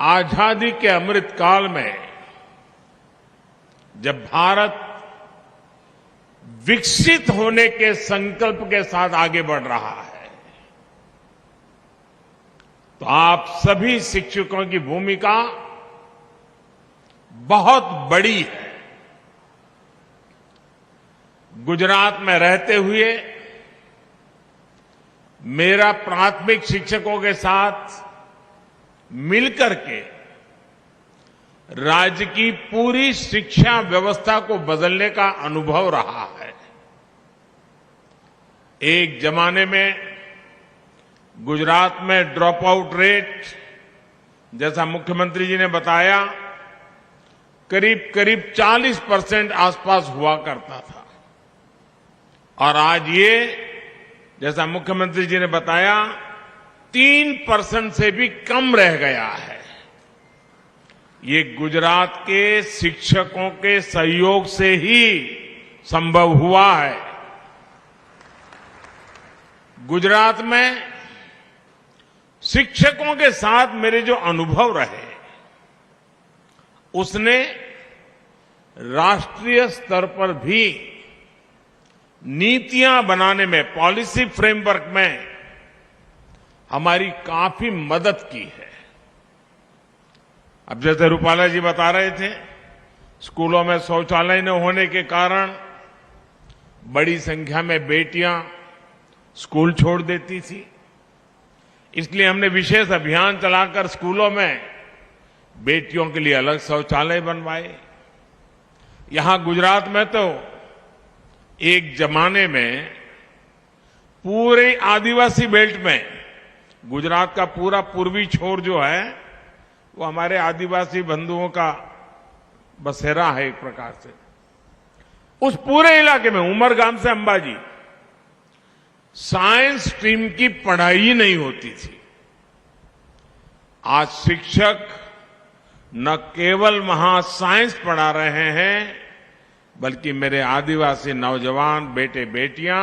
आजादी के अमृत काल में जब भारत विकसित होने के संकल्प के साथ आगे बढ़ रहा है, तो आप सभी शिक्षकों की भूमिका बहुत बड़ी है। गुजरात में रहते हुए मेरा प्राथमिक शिक्षकों के साथ मिलकर के राज्य की पूरी शिक्षा व्यवस्था को बदलने का अनुभव रहा है। एक जमाने में गुजरात में ड्रॉप आउट रेट, जैसा मुख्यमंत्री जी ने बताया, करीब करीब 40% आसपास हुआ करता था, और आज ये, जैसा मुख्यमंत्री जी ने बताया, 3% से भी कम रह गया है। ये गुजरात के शिक्षकों के सहयोग से ही संभव हुआ है। गुजरात में शिक्षकों के साथ मेरे जो अनुभव रहे, उसने राष्ट्रीय स्तर पर भी नीतियां बनाने में, पॉलिसी फ्रेमवर्क में हमारी काफी मदद की है। अब जैसे रूपाला जी बता रहे थे, स्कूलों में शौचालय न होने के कारण बड़ी संख्या में बेटियां स्कूल छोड़ देती थी। इसलिए हमने विशेष अभियान चलाकर स्कूलों में बेटियों के लिए अलग शौचालय बनवाए। यहां गुजरात में तो एक जमाने में पूरे आदिवासी बेल्ट में, गुजरात का पूरा पूर्वी छोर जो है वो हमारे आदिवासी बंधुओं का बसेरा है एक प्रकार से। उस पूरे इलाके में, उमरगाम से अंबाजी, साइंस स्ट्रीम की पढ़ाई ही नहीं होती थी। आज शिक्षक न केवल वहां साइंस पढ़ा रहे हैं, बल्कि मेरे आदिवासी नौजवान बेटे बेटियां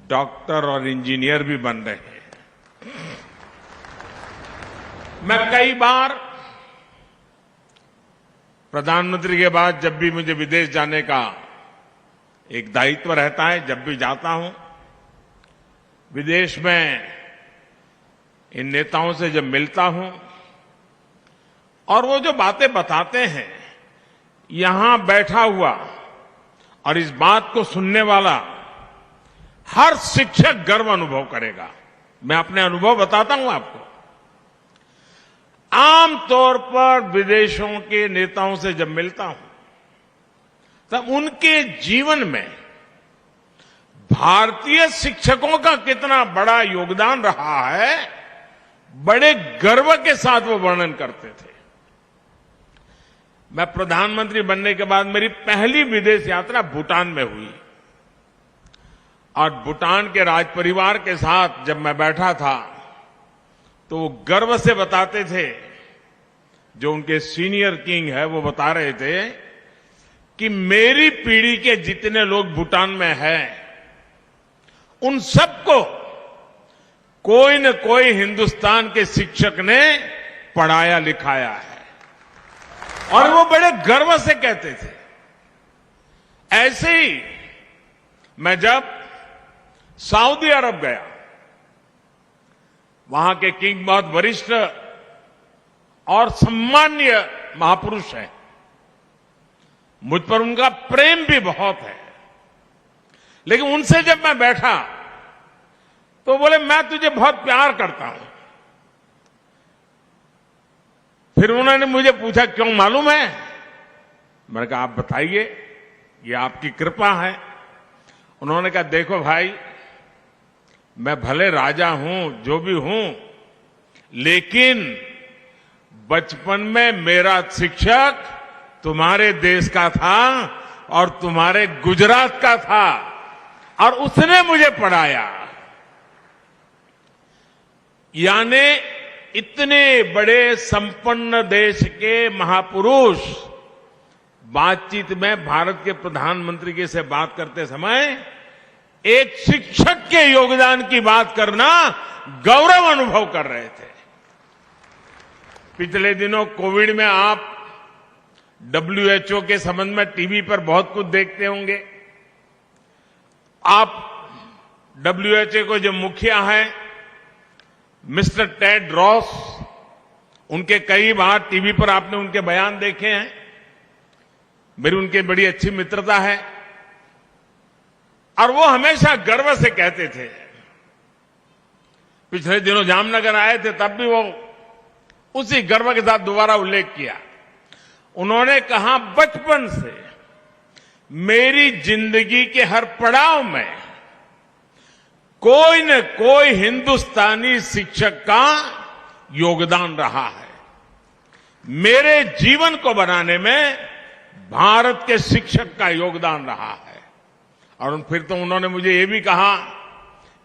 डॉक्टर और इंजीनियर भी बन रहे हैं। मैं कई बार प्रधानमंत्री के बाद जब भी मुझे विदेश जाने का एक दायित्व रहता है, जब भी जाता हूं, विदेश में इन नेताओं से जब मिलता हूं और वो जो बातें बताते हैं, यहां बैठा हुआ और इस बात को सुनने वाला हर शिक्षक गर्व अनुभव करेगा। मैं अपने अनुभव बताता हूं आपको। आमतौर पर विदेशों के नेताओं से जब मिलता हूं, तब उनके जीवन में भारतीय शिक्षकों का कितना बड़ा योगदान रहा है, बड़े गर्व के साथ वो वर्णन करते थे। मैं प्रधानमंत्री बनने के बाद मेरी पहली विदेश यात्रा भूटान में हुई, और भूटान के राज परिवार के साथ जब मैं बैठा था, तो वो गर्व से बताते थे, जो उनके सीनियर किंग है वो बता रहे थे कि मेरी पीढ़ी के जितने लोग भूटान में हैं, उन सबको कोई न कोई हिंदुस्तान के शिक्षक ने पढ़ाया लिखाया है, और वो बड़े गर्व से कहते थे। ऐसे ही मैं जब सऊदी अरब गया, वहां के किंग बहुत वरिष्ठ और सम्मान्य महापुरुष हैं, मुझ पर उनका प्रेम भी बहुत है। लेकिन उनसे जब मैं बैठा तो बोले, मैं तुझे बहुत प्यार करता हूं। फिर उन्होंने मुझे पूछा, क्यों, मालूम है? मैंने कहा, आप बताइए, ये आपकी कृपा है। उन्होंने कहा, देखो भाई, मैं भले राजा हूं, जो भी हूं, लेकिन बचपन में मेरा शिक्षक तुम्हारे देश का था और तुम्हारे गुजरात का था, और उसने मुझे पढ़ाया। यानी इतने बड़े संपन्न देश के महापुरुष बातचीत में भारत के प्रधानमंत्री के से बात करते समय एक शिक्षक के योगदान की बात करना गौरव अनुभव कर रहे थे। पिछले दिनों कोविड में आप WHO के संबंध में टीवी पर बहुत कुछ देखते होंगे। आप WHO को जो मुखिया हैं मिस्टर टेड रॉस, उनके कई बार टीवी पर आपने उनके बयान देखे हैं। मेरी उनकी बड़ी अच्छी मित्रता है और वो हमेशा गर्व से कहते थे, पिछले दिनों जामनगर आए थे तब भी वो उसी गर्व के साथ दोबारा उल्लेख किया। उन्होंने कहा, बचपन से मेरी जिंदगी के हर पड़ाव में कोई न कोई हिंदुस्तानी शिक्षक का योगदान रहा है। मेरे जीवन को बनाने में भारत के शिक्षक का योगदान रहा है। और फिर तो उन्होंने मुझे ये भी कहा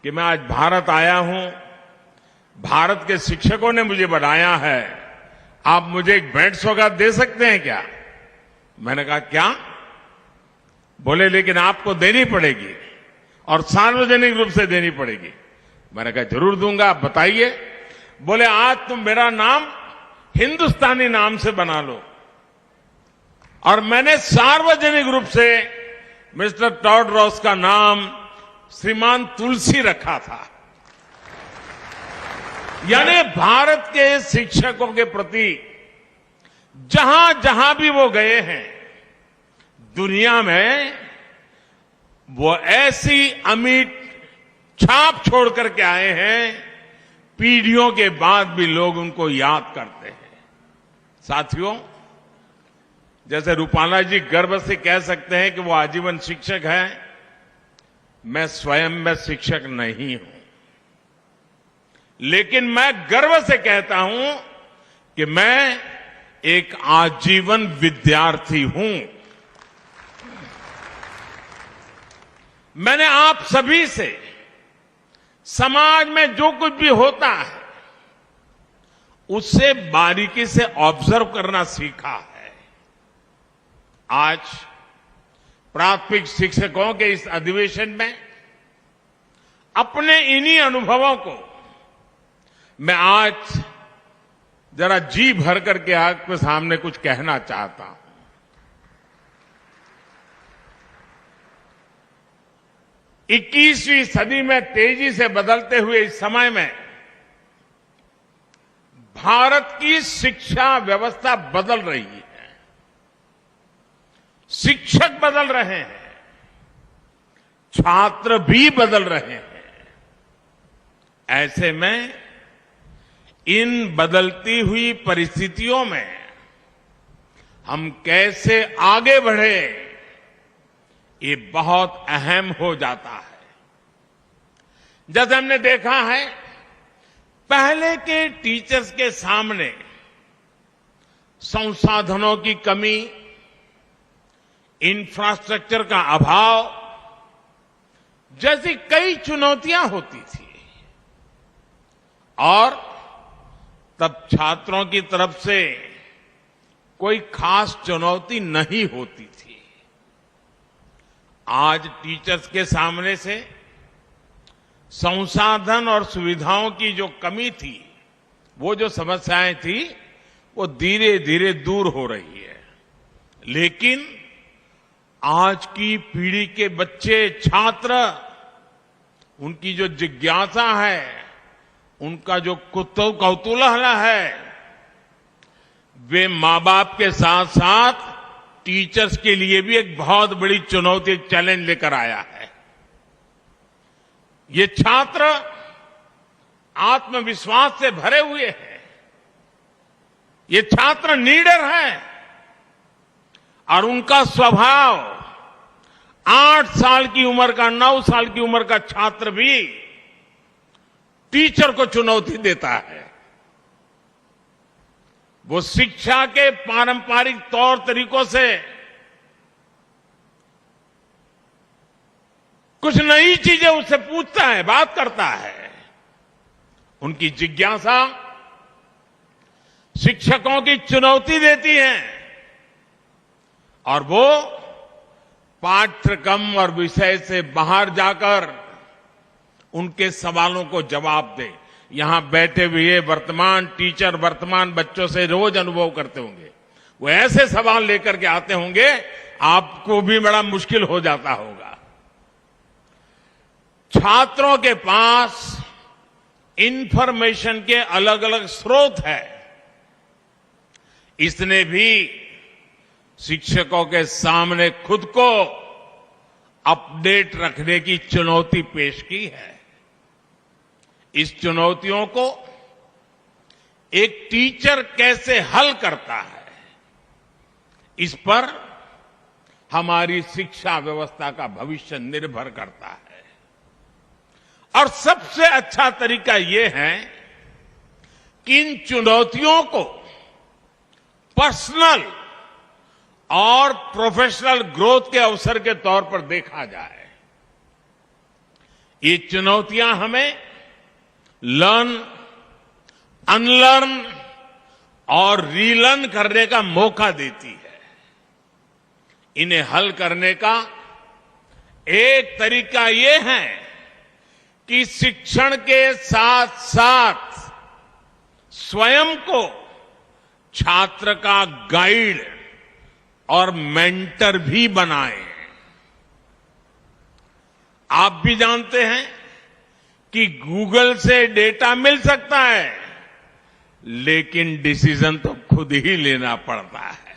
कि मैं आज भारत आया हूं, भारत के शिक्षकों ने मुझे बनाया है, आप मुझे एक भेंट सौगात दे सकते हैं क्या? मैंने कहा क्या? बोले लेकिन आपको देनी पड़ेगी और सार्वजनिक रूप से देनी पड़ेगी। मैंने कहा जरूर दूंगा, आप बताइए। बोले आज तुम मेरा नाम हिंदुस्तानी नाम से बना लो। और मैंने सार्वजनिक रूप से मिस्टर टॉड रॉस का नाम श्रीमान तुलसी रखा था। यानी भारत के शिक्षकों के प्रति जहां जहां भी वो गए हैं दुनिया में, वो ऐसी अमिट छाप छोड़ करके आए हैं, पीढ़ियों के बाद भी लोग उनको याद करते हैं। साथियों, जैसे रूपाला जी गर्व से कह सकते हैं कि वो आजीवन शिक्षक हैं, मैं स्वयं में शिक्षक नहीं हूं, लेकिन मैं गर्व से कहता हूं कि मैं एक आजीवन विद्यार्थी हूं। मैंने आप सभी से समाज में जो कुछ भी होता है उससे बारीकी से ऑब्जर्व करना सीखा है। आज प्राथमिक शिक्षकों के इस अधिवेशन में अपने इन्हीं अनुभवों को मैं आज जरा जी भर करके आपके सामने कुछ कहना चाहता हूं। 21वीं सदी में तेजी से बदलते हुए इस समय में भारत की शिक्षा व्यवस्था बदल रही है, शिक्षक बदल रहे हैं, छात्र भी बदल रहे हैं। ऐसे में इन बदलती हुई परिस्थितियों में हम कैसे आगे बढ़े, ये बहुत अहम हो जाता है। जैसे हमने देखा है, पहले के टीचर्स के सामने संसाधनों की कमी, इंफ्रास्ट्रक्चर का अभाव जैसी कई चुनौतियां होती थी और तब छात्रों की तरफ से कोई खास चुनौती नहीं होती थी। आज टीचर्स के सामने से संसाधन और सुविधाओं की जो कमी थी, वो जो समस्याएं थी, वो धीरे धीरे दूर हो रही है। लेकिन आज की पीढ़ी के बच्चे, छात्र, उनकी जो जिज्ञासा है, उनका जो कौतूहल है, वे मां बाप के साथ साथ टीचर्स के लिए भी एक बहुत बड़ी चुनौती, चैलेंज लेकर आया है। ये छात्र आत्मविश्वास से भरे हुए हैं, ये छात्र नीडर हैं और उनका स्वभाव 8 साल की उम्र का, 9 साल की उम्र का छात्र भी टीचर को चुनौती देता है। वो शिक्षा के पारंपरिक तौर तरीकों से कुछ नई चीजें उससे पूछता है, बात करता है। उनकी जिज्ञासा शिक्षकों की चुनौती देती है और वो पाठ्यक्रम और विषय से बाहर जाकर उनके सवालों को जवाब दे। यहां बैठे हुए वर्तमान टीचर वर्तमान बच्चों से रोज अनुभव करते होंगे। वो ऐसे सवाल लेकर के आते होंगे, आपको भी बड़ा मुश्किल हो जाता होगा। छात्रों के पास इंफॉर्मेशन के अलग अलग स्रोत है, इसने भी शिक्षकों के सामने खुद को अपडेट रखने की चुनौती पेश की है। इस चुनौतियों को एक टीचर कैसे हल करता है, इस पर हमारी शिक्षा व्यवस्था का भविष्य निर्भर करता है। और सबसे अच्छा तरीका यह है कि इन चुनौतियों को पर्सनल और प्रोफेशनल ग्रोथ के अवसर के तौर पर देखा जाए। ये चुनौतियां हमें लर्न, अनलर्न और रीलर्न करने का मौका देती है। इन्हें हल करने का एक तरीका यह है कि शिक्षण के साथ साथ स्वयं को छात्र का गाइड और मेंटर भी बनाएं। आप भी जानते हैं कि गूगल से डेटा मिल सकता है, लेकिन डिसीजन तो खुद ही लेना पड़ता है।